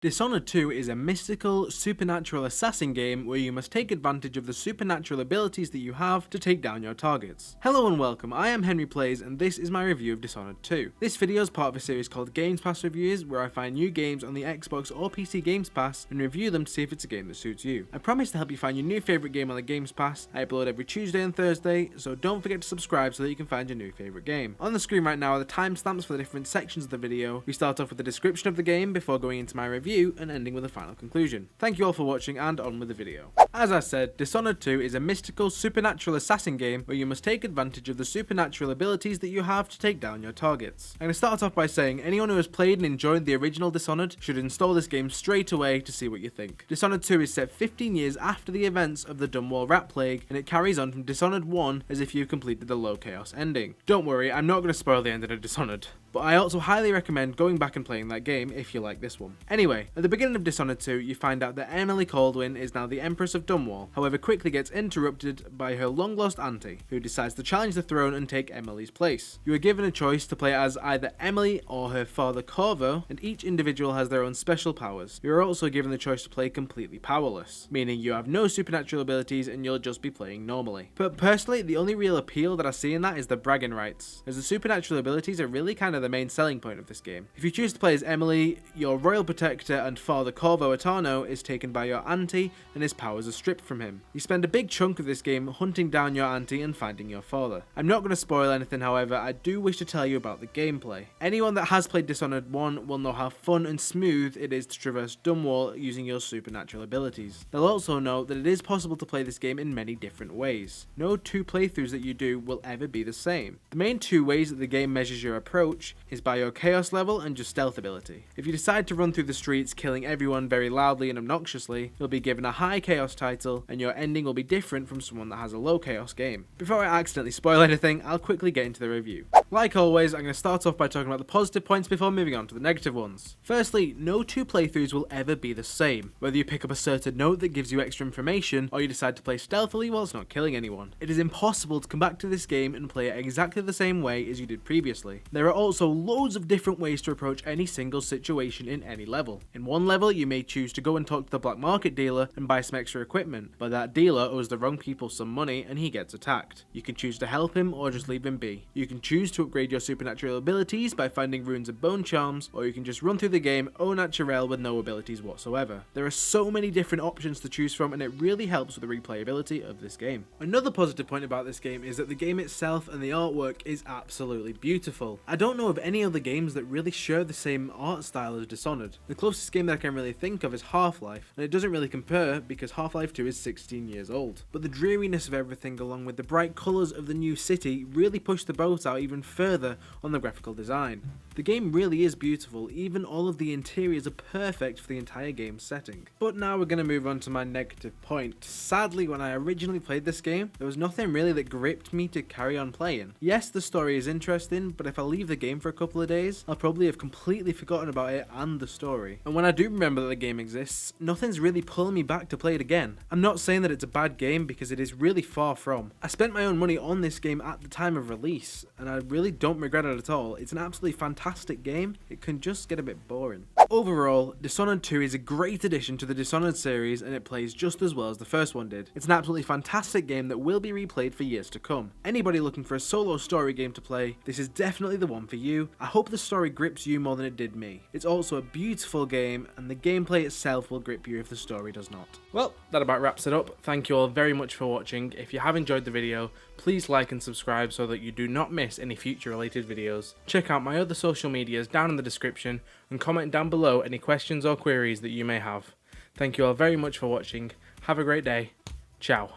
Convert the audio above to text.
Dishonored 2 is a mystical, supernatural assassin game where you must take advantage of the supernatural abilities that you have to take down your targets. Hello and welcome, I am HenryPlays and this is my review of Dishonored 2. This video is part of a series called Games Pass Reviews where I find new games on the Xbox or PC Games Pass and review them to see if it's a game that suits you. I promise to help you find your new favourite game on the Games Pass. I upload every Tuesday and Thursday, so don't forget to subscribe so that you can find your new favourite game. On the screen right now are the timestamps for the different sections of the video. We start off with the description of the game before going into my review and ending with a final conclusion. Thank you all for watching and on with the video. As I said, Dishonored 2 is a mystical supernatural assassin game where you must take advantage of the supernatural abilities that you have to take down your targets. I'm going to start off by saying anyone who has played and enjoyed the original Dishonored should install this game straight away to see what you think. Dishonored 2 is set 15 years after the events of the Dunwall rat plague and it carries on from Dishonored 1 as if you've completed the low chaos ending. Don't worry, I'm not going to spoil the ending of Dishonored, but I also highly recommend going back and playing that game if you like this one. Anyway, at the beginning of Dishonored 2, you find out that Emily Caldwin is now the Empress of Dunwall, however quickly gets interrupted by her long-lost auntie, who decides to challenge the throne and take Emily's place. You are given a choice to play as either Emily or her father Corvo, and each individual has their own special powers. You are also given the choice to play completely powerless, meaning you have no supernatural abilities and you'll just be playing normally. But personally, the only real appeal that I see in that is the bragging rights, as the supernatural abilities are really kind of the main selling point of this game. If you choose to play as Emily, your royal protector and father Corvo Atano is taken by your auntie and his powers are stripped from him. You spend a big chunk of this game hunting down your auntie and finding your father. I'm not going to spoil anything, however, I do wish to tell you about the gameplay. Anyone that has played Dishonored 1 will know how fun and smooth it is to traverse Dunwall using your supernatural abilities. They'll also know that it is possible to play this game in many different ways. No two playthroughs that you do will ever be the same. The main two ways that the game measures your approach is by your chaos level and your stealth ability. If you decide to run through the streets killing everyone very loudly and obnoxiously, you'll be given a high chaos title and your ending will be different from someone that has a low chaos game. Before I accidentally spoil anything, I'll quickly get into the review. Like always, I'm going to start off by talking about the positive points before moving on to the negative ones. Firstly, no two playthroughs will ever be the same, whether you pick up a certain note that gives you extra information or you decide to play stealthily whilst not killing anyone. It is impossible to come back to this game and play it exactly the same way as you did previously. There are also loads of different ways to approach any single situation in any level. In one level, you may choose to go and talk to the black market dealer and buy some extra equipment, but that dealer owes the wrong people some money and he gets attacked. You can choose to help him or just leave him be. You can choose to upgrade your supernatural abilities by finding runes and bone charms, or you can just run through the game au naturel with no abilities whatsoever. There are so many different options to choose from and it really helps with the replayability of this game. Another positive point about this game is that the game itself and the artwork is absolutely beautiful. I don't know of any other games that really share the same art style as Dishonored. The closest game that I can really think of is Half-Life, and it doesn't really compare because Half-Life 2 is 16 years old. But the dreariness of everything along with the bright colours of the new city really pushed the boat out even further on the graphical design. The game really is beautiful, even all of the interiors are perfect for the entire game's setting. But now we're going to move on to my negative point. Sadly, when I originally played this game, there was nothing really that gripped me to carry on playing. Yes, the story is interesting, but if I leave the game for a couple of days, I'll probably have completely forgotten about it and the story. And when I do remember that the game exists, nothing's really pulling me back to play it again. I'm not saying that it's a bad game because it is really far from. I spent my own money on this game at the time of release, and I really don't regret it at all. It's an absolutely fantastic game, it can just get a bit boring. Overall, Dishonored 2 is a great addition to the Dishonored series and it plays just as well as the first one did. It's an absolutely fantastic game that will be replayed for years to come. Anybody looking for a solo story game to play, this is definitely the one for you. I hope the story grips you more than it did me. It's also a beautiful game and the gameplay itself will grip you if the story does not. Well, that about wraps it up. Thank you all very much for watching. If you have enjoyed the video, please like and subscribe so that you do not miss any future related videos. Check out my other social medias down in the description and comment down below any questions or queries that you may have. Thank you all very much for watching. Have a great day. Ciao.